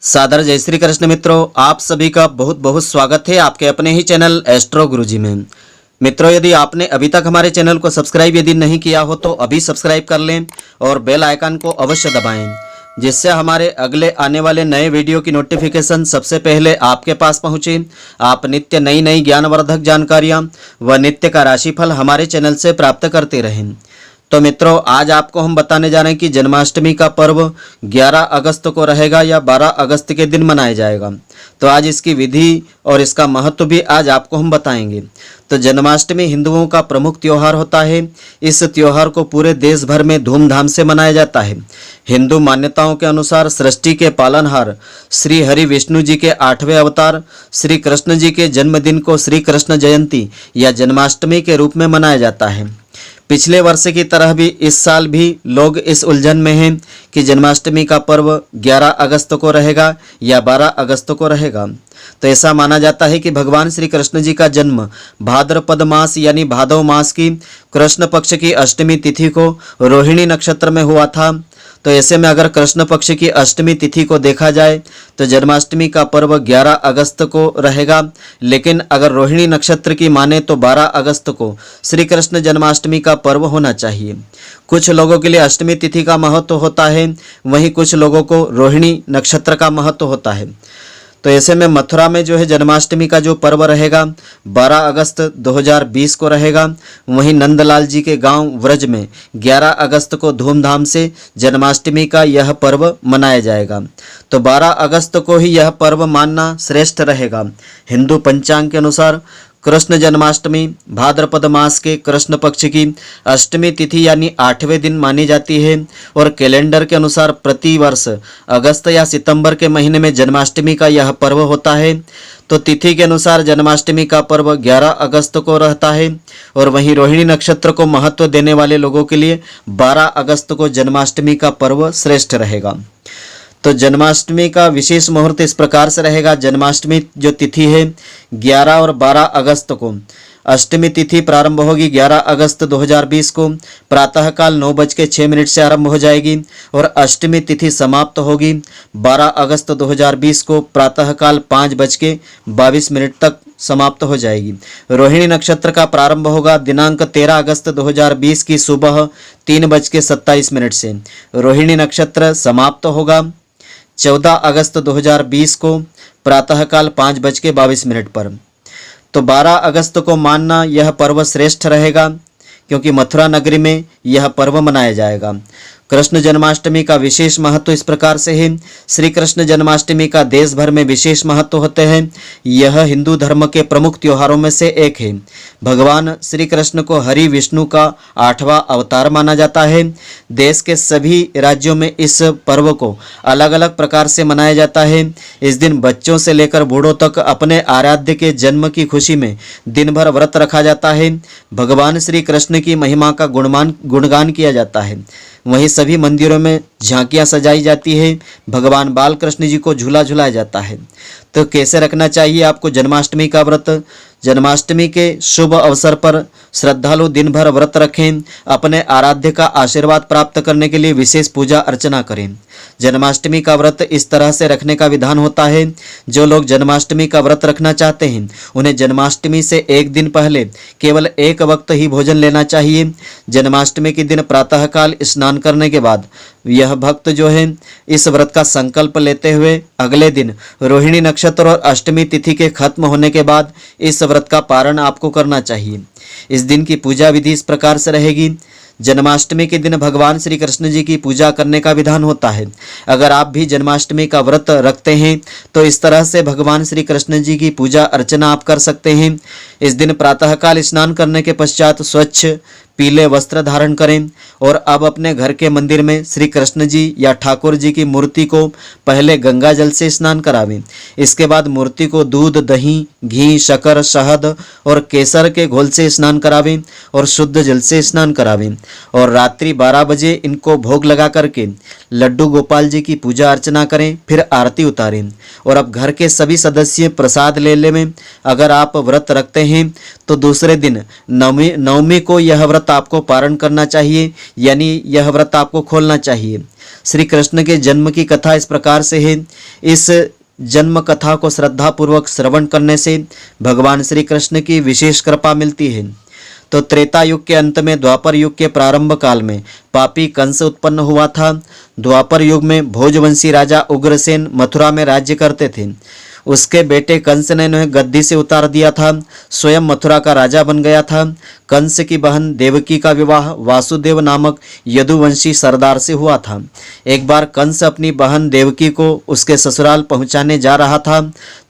सादर जय श्री कृष्ण मित्रों, आप सभी का बहुत बहुत स्वागत है आपके अपने ही चैनल एस्ट्रो गुरुजी में। मित्रों, यदि आपने अभी तक हमारे चैनल को सब्सक्राइब यदि नहीं किया हो तो अभी सब्सक्राइब कर लें और बेल आइकन को अवश्य दबाएं, जिससे हमारे अगले आने वाले नए वीडियो की नोटिफिकेशन सबसे पहले आपके पास पहुंचे। आप नित्य नई नई ज्ञानवर्धक जानकारियां व नित्य का राशिफल हमारे चैनल से प्राप्त करते रहें। तो मित्रों, आज आपको हम बताने जा रहे हैं कि जन्माष्टमी का पर्व 11 अगस्त को रहेगा या 12 अगस्त के दिन मनाया जाएगा। तो आज इसकी विधि और इसका महत्व भी आज आपको हम बताएंगे। तो जन्माष्टमी हिंदुओं का प्रमुख त्योहार होता है। इस त्योहार को पूरे देश भर में धूमधाम से मनाया जाता है। हिंदू मान्यताओं के अनुसार सृष्टि के पालनहार श्री हरि विष्णु जी के 8वें अवतार श्री कृष्ण जी के जन्मदिन को श्री कृष्ण जयंती या जन्माष्टमी के रूप में मनाया जाता है। पिछले वर्ष की तरह भी इस साल भी लोग इस उलझन में हैं कि जन्माष्टमी का पर्व 11 अगस्त को रहेगा या 12 अगस्त को रहेगा। तो ऐसा माना जाता है कि भगवान श्री कृष्ण जी का जन्म भाद्रपद मास यानी भादव मास की कृष्ण पक्ष की अष्टमी तिथि को रोहिणी नक्षत्र में हुआ था। तो ऐसे में अगर कृष्ण पक्ष की अष्टमी तिथि को देखा जाए तो जन्माष्टमी का पर्व 11 अगस्त को रहेगा, लेकिन अगर रोहिणी नक्षत्र की माने तो 12 अगस्त को श्री कृष्ण जन्माष्टमी का पर्व होना चाहिए। कुछ लोगों के लिए अष्टमी तिथि का महत्व होता है, वहीं कुछ लोगों को रोहिणी नक्षत्र का महत्व होता है। तो ऐसे में मथुरा में जो है जन्माष्टमी का जो पर्व रहेगा 12 अगस्त 2020 को रहेगा। वहीं नंदलाल जी के गांव व्रज में 11 अगस्त को धूमधाम से जन्माष्टमी का यह पर्व मनाया जाएगा। तो 12 अगस्त को ही यह पर्व मानना श्रेष्ठ रहेगा। हिंदू पंचांग के अनुसार कृष्ण जन्माष्टमी भाद्रपद मास के कृष्ण पक्ष की अष्टमी तिथि यानी 8वें दिन मानी जाती है और कैलेंडर के अनुसार प्रति वर्ष अगस्त या सितंबर के महीने में जन्माष्टमी का यह पर्व होता है। तो तिथि के अनुसार जन्माष्टमी का पर्व 11 अगस्त को रहता है और वहीं रोहिणी नक्षत्र को महत्व देने वाले लोगों के लिए 12 अगस्त को जन्माष्टमी का पर्व श्रेष्ठ रहेगा। तो जन्माष्टमी का विशेष मुहूर्त इस प्रकार से रहेगा। जन्माष्टमी जो तिथि है 11 और 12 अगस्त को अष्टमी तिथि प्रारंभ होगी 11 अगस्त 2020 को प्रातःकाल 9:06 से आरंभ हो जाएगी और अष्टमी तिथि समाप्त होगी 12 अगस्त 2020 को प्रातःकाल 5:22 तक समाप्त हो जाएगी। रोहिणी नक्षत्र का प्रारंभ होगा दिनांक 13 अगस्त 2020 की सुबह 3:27 से। रोहिणी नक्षत्र समाप्त होगा 14 अगस्त 2020 को प्रातःकाल 5:22 पर। तो 12 अगस्त को मानना यह पर्व श्रेष्ठ रहेगा, क्योंकि मथुरा नगरी में यह पर्व मनाया जाएगा। कृष्ण जन्माष्टमी का विशेष महत्व इस प्रकार से है। श्री कृष्ण जन्माष्टमी का देश भर में विशेष महत्व होते हैं। यह हिंदू धर्म के प्रमुख त्योहारों में से एक है। भगवान श्री कृष्ण को हरि विष्णु का 8वां अवतार माना जाता है। देश के सभी राज्यों में इस पर्व को अलग अलग प्रकार से मनाया जाता है। इस दिन बच्चों से लेकर बूढ़ों तक अपने आराध्य के जन्म की खुशी में दिन भर व्रत रखा जाता है। भगवान श्री कृष्ण की महिमा का गुणगान किया जाता है। वहीं सभी मंदिरों में झांकियां सजाई जाती है। भगवान बाल कृष्ण जी को झूला झुलाया जाता है। तो कैसे रखना चाहिए आपको जन्माष्टमी का व्रत? जन्माष्टमी के शुभ अवसर पर श्रद्धालु दिन भर व्रत रखें। अपने आराध्य का आशीर्वाद प्राप्त करने के लिए विशेष पूजा अर्चना करें। जन्माष्टमी का व्रत इस तरह से रखने का विधान होता है। जो लोग जन्माष्टमी का व्रत रखना चाहते हैं उन्हें जन्माष्टमी से एक दिन पहले केवल एक वक्त ही भोजन लेना चाहिए। जन्माष्टमी के दिन प्रातःकाल स्नान करने के बाद यह भक्त जो है इस व्रत का संकल्प लेते हुए अगले दिन रोहिणी नक्षत्र और अष्टमी तिथि के खत्म होने के बाद इस व्रत का पारण आपको करना चाहिए। इस दिन की पूजा विधि इस प्रकार से रहेगी। जन्माष्टमी के दिन भगवान श्री कृष्ण जी की पूजा करने का विधान होता है। अगर आप भी जन्माष्टमी का व्रत रखते हैं तो इस तरह से भगवान श्री कृष्ण जी की पूजा अर्चना आप कर सकते हैं। इस दिन प्रातःकाल स्नान करने के पश्चात स्वच्छ पीले वस्त्र धारण करें और अब अपने घर के मंदिर में श्री कृष्ण जी या ठाकुर जी की मूर्ति को पहले गंगा जल से स्नान करावें। इसके बाद मूर्ति को दूध, दही, घी, शक्कर, शहद और केसर के घोल से स्नान करावें और शुद्ध जल से स्नान करावें और रात्रि 12 बजे इनको भोग लगा करके लड्डू गोपाल जी की पूजा अर्चना करें, फिर आरती उतारें और अब घर के सभी सदस्य प्रसाद ले लें। अगर आप व्रत रखते हैं तो दूसरे दिन नवमी को यह व्रत आपको पारण करना चाहिए, यानी यह व्रत आपको खोलना चाहिए। श्री कृष्ण के जन्म की कथा इस प्रकार से है। इस जन्म कथा को श्रद्धा पूर्वक श्रवण करने से भगवान श्री कृष्ण की विशेष कृपा मिलती है। तो त्रेता युग के अंत में द्वापर युग के प्रारंभ काल में पापी कंस उत्पन्न हुआ था। द्वापर युग में भोजवंशी राजा उग्रसेन मथुरा में राज्य करते थे। उसके बेटे कंस ने उन्हें गद्दी से उतार दिया था, स्वयं मथुरा का राजा बन गया था। कंस की बहन देवकी का विवाह वासुदेव नामक यदुवंशी सरदार से हुआ था। एक बार कंस अपनी बहन देवकी को उसके ससुराल पहुंचाने जा रहा था,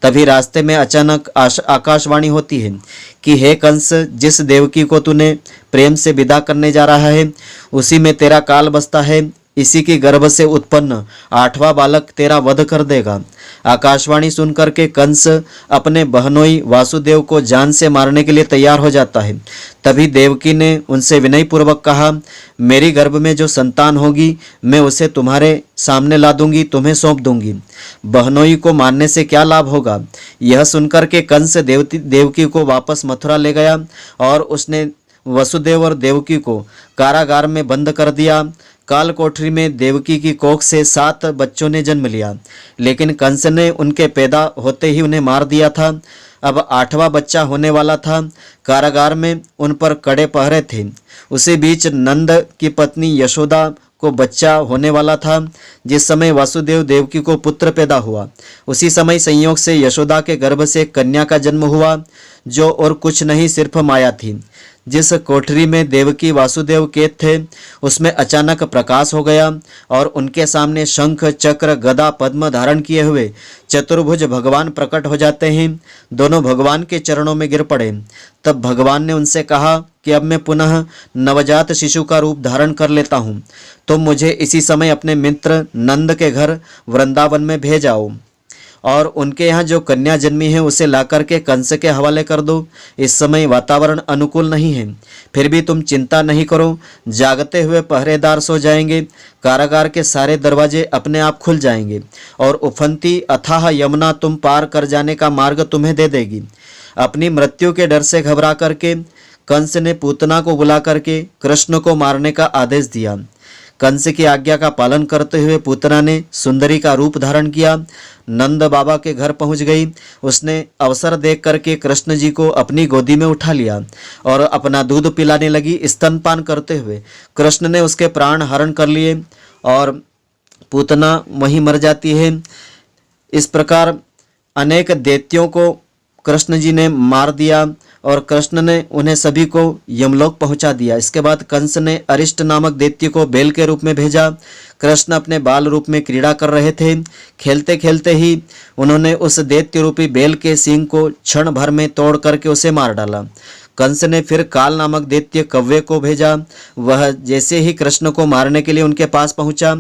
तभी रास्ते में अचानक आकाशवाणी होती है कि हे कंस, जिस देवकी को तूने प्रेम से विदा करने जा रहा है उसी में तेरा काल बसता है। इसी के गर्भ से उत्पन्न 8वां बालक तेरा वध कर देगा। आकाशवाणी सुनकर के कंस अपने बहनोई वासुदेव को जान से मारने के लिए तैयार हो जाता है। तभी देवकी ने उनसे विनयपूर्वक कहा, मेरी गर्भ में जो संतान होगी मैं उसे तुम्हारे सामने ला दूंगी, तुम्हें सौंप दूंगी। बहनोई को मारने से क्या लाभ होगा। यह सुनकर के कंस देवकी को वापस मथुरा ले गया और उसने वसुदेव और देवकी को कारागार में बंद कर दिया। काल कोठरी में देवकी की कोख से 7 बच्चों ने जन्म लिया, लेकिन कंस ने उनके पैदा होते ही उन्हें मार दिया था। अब 8वां बच्चा होने वाला था। कारागार में उन पर कड़े पहरे थे। उसी बीच नंद की पत्नी यशोदा को बच्चा होने वाला था। जिस समय वासुदेव देवकी को पुत्र पैदा हुआ, उसी समय संयोग से यशोदा के गर्भ से एक कन्या का जन्म हुआ, जो और कुछ नहीं सिर्फ माया थी। जिस कोठरी में देवकी वासुदेव कैद थे उसमें अचानक प्रकाश हो गया और उनके सामने शंख चक्र गदा पद्म धारण किए हुए चतुर्भुज भगवान प्रकट हो जाते हैं। दोनों भगवान के चरणों में गिर पड़े। तब भगवान ने उनसे कहा कि अब मैं पुनः नवजात शिशु का रूप धारण कर लेता हूँ, तो मुझे इसी समय अपने मित्र नंद के घर वृंदावन में भेज आओ और उनके यहाँ जो कन्या जन्मी है उसे लाकर के कंस के हवाले कर दो। इस समय वातावरण अनुकूल नहीं है, फिर भी तुम चिंता नहीं करो, जागते हुए पहरेदार सो जाएंगे। कारागार के सारे दरवाजे अपने आप खुल जाएंगे और उफनती अथाह यमुना तुम पार कर जाने का मार्ग तुम्हें दे देगी। अपनी मृत्यु के डर से घबरा करके कंस ने पूतना को बुला करके कृष्ण को मारने का आदेश दिया। कंस की आज्ञा का पालन करते हुए पूतना ने सुंदरी का रूप धारण किया, नंद बाबा के घर पहुंच गई। उसने अवसर देख करके कृष्ण जी को अपनी गोदी में उठा लिया और अपना दूध पिलाने लगी। स्तनपान करते हुए कृष्ण ने उसके प्राण हरण कर लिए और पूतना वहीं मर जाती है। इस प्रकार अनेक दैत्यों को कृष्ण जी ने मार दिया और कृष्ण ने उन्हें सभी को यमलोक पहुंचा दिया। इसके बाद कंस ने अरिष्ट नामक दैत्य को बैल के रूप में भेजा। कृष्ण अपने बाल रूप में क्रीड़ा कर रहे थे। खेलते खेलते ही उन्होंने उस दैत्य रूपी बैल के सींग को क्षण भर में तोड़ करके उसे मार डाला। कंस ने फिर काल नामक दैत्य कव्वे को भेजा। वह जैसे ही कृष्ण को मारने के लिए उनके पास पहुंचा,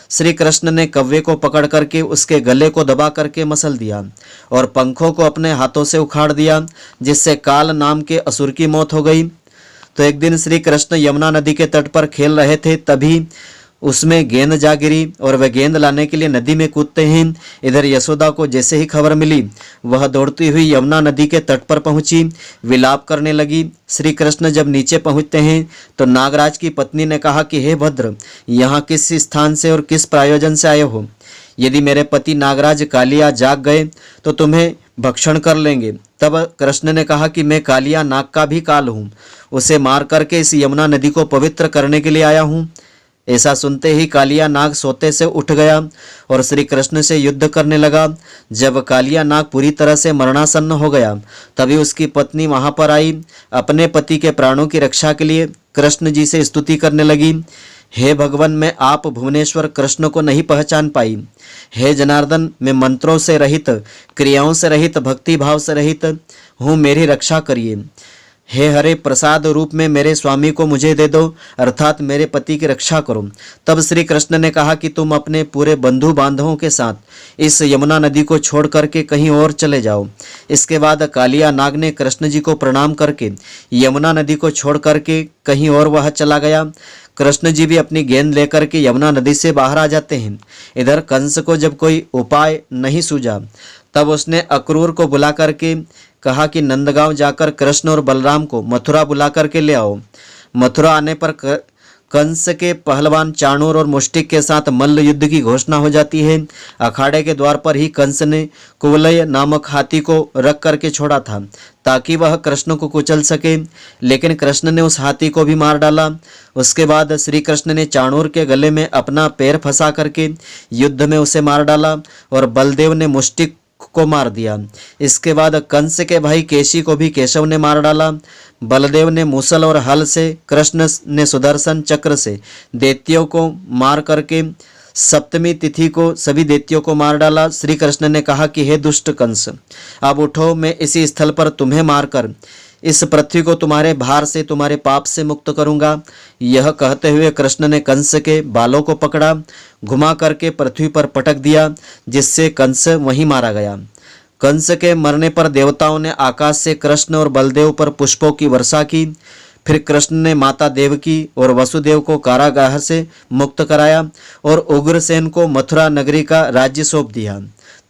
श्री कृष्ण ने कव्वे को पकड़ करके उसके गले को दबा करके मसल दिया और पंखों को अपने हाथों से उखाड़ दिया, जिससे काल नाम के असुर की मौत हो गई। तो एक दिन श्री कृष्ण यमुना नदी के तट पर खेल रहे थे, तभी उसमें गेंद जा गिरी और वह गेंद लाने के लिए नदी में कूदते हैं। इधर यशोदा को जैसे ही खबर मिली, वह दौड़ती हुई यमुना नदी के तट पर पहुंची, विलाप करने लगी। श्री कृष्ण जब नीचे पहुंचते हैं तो नागराज की पत्नी ने कहा कि हे भद्र, यहाँ किस स्थान से और किस प्रयोजन से आए हो। यदि मेरे पति नागराज कालिया जाग गए तो तुम्हें भक्षण कर लेंगे। तब कृष्ण ने कहा कि मैं कालिया नाग का भी काल हूँ, उसे मार करके इस यमुना नदी को पवित्र करने के लिए आया हूँ। ऐसा सुनते ही कालिया नाग सोते से उठ गया और श्री कृष्ण से युद्ध करने लगा। जब कालिया नाग पूरी तरह से मरणासन्न हो गया, तभी उसकी पत्नी वहां पर आई। अपने पति के प्राणों की रक्षा के लिए कृष्ण जी से स्तुति करने लगी। हे भगवान, मैं आप भुवनेश्वर कृष्ण को नहीं पहचान पाई। हे जनार्दन, मैं मंत्रों से रहित, क्रियाओं से रहित, भक्ति भाव से रहित हूँ, मेरी रक्षा करिए। हे हरे, प्रसाद रूप में मेरे स्वामी को मुझे दे दो, अर्थात मेरे पति की रक्षा करो। तब श्री कृष्ण ने कहा कि तुम अपने पूरे बंधु बांधवों के साथ इस यमुना नदी को छोड़ करके कहीं और चले जाओ। इसके बाद कालिया नाग ने कृष्ण जी को प्रणाम करके यमुना नदी को छोड़ करके कहीं और वह चला गया। कृष्ण जी भी अपनी गेंद लेकर के यमुना नदी से बाहर आ जाते हैं। इधर कंस को जब कोई उपाय नहीं सूझा, तब उसने अक्रूर को बुला करके कहा कि नंदगांव जाकर कृष्ण और बलराम को मथुरा बुला करके ले आओ। मथुरा आने पर कंस के पहलवान चाणूर और मुष्टिक के साथ मल्ल युद्ध की घोषणा हो जाती है। अखाड़े के द्वार पर ही कंस ने कुवलय नामक हाथी को रख करके छोड़ा था ताकि वह कृष्ण को कुचल सके, लेकिन कृष्ण ने उस हाथी को भी मार डाला। उसके बाद श्री कृष्ण ने चाणूर के गले में अपना पैर फंसा करके युद्ध में उसे मार डाला और बलदेव ने मुष्टिक को मार दिया। इसके बाद कंस के भाई केशी को भी केशव ने मार डाला। बलदेव ने मूसल और हल से, कृष्ण ने सुदर्शन चक्र से दैत्यों को मार करके सप्तमी तिथि को सभी दैत्यों को मार डाला। श्री कृष्ण ने कहा कि हे दुष्ट कंस, अब उठो, मैं इसी स्थल पर तुम्हें मारकर इस पृथ्वी को तुम्हारे भार से, तुम्हारे पाप से मुक्त करूंगा। यह कहते हुए कृष्ण ने कंस के बालों को पकड़ा, घुमा करके पृथ्वी पर पटक दिया, जिससे कंस वहीं मारा गया। कंस के मरने पर देवताओं ने आकाश से कृष्ण और बलदेव पर पुष्पों की वर्षा की। फिर कृष्ण ने माता देवकी और वसुदेव को कारागार से मुक्त कराया और उग्रसेन को मथुरा नगरी का राज्य सौंप दिया।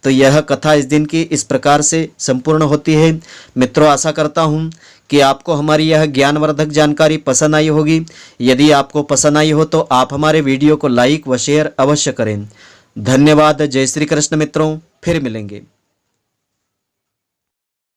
तो यह कथा इस दिन की इस प्रकार से संपूर्ण होती है। मित्रों, आशा करता हूँ कि आपको हमारी यह ज्ञानवर्धक जानकारी पसंद आई होगी। यदि आपको पसंद आई हो तो आप हमारे वीडियो को लाइक व शेयर अवश्य करें। धन्यवाद। जय श्री कृष्ण मित्रों, फिर मिलेंगे।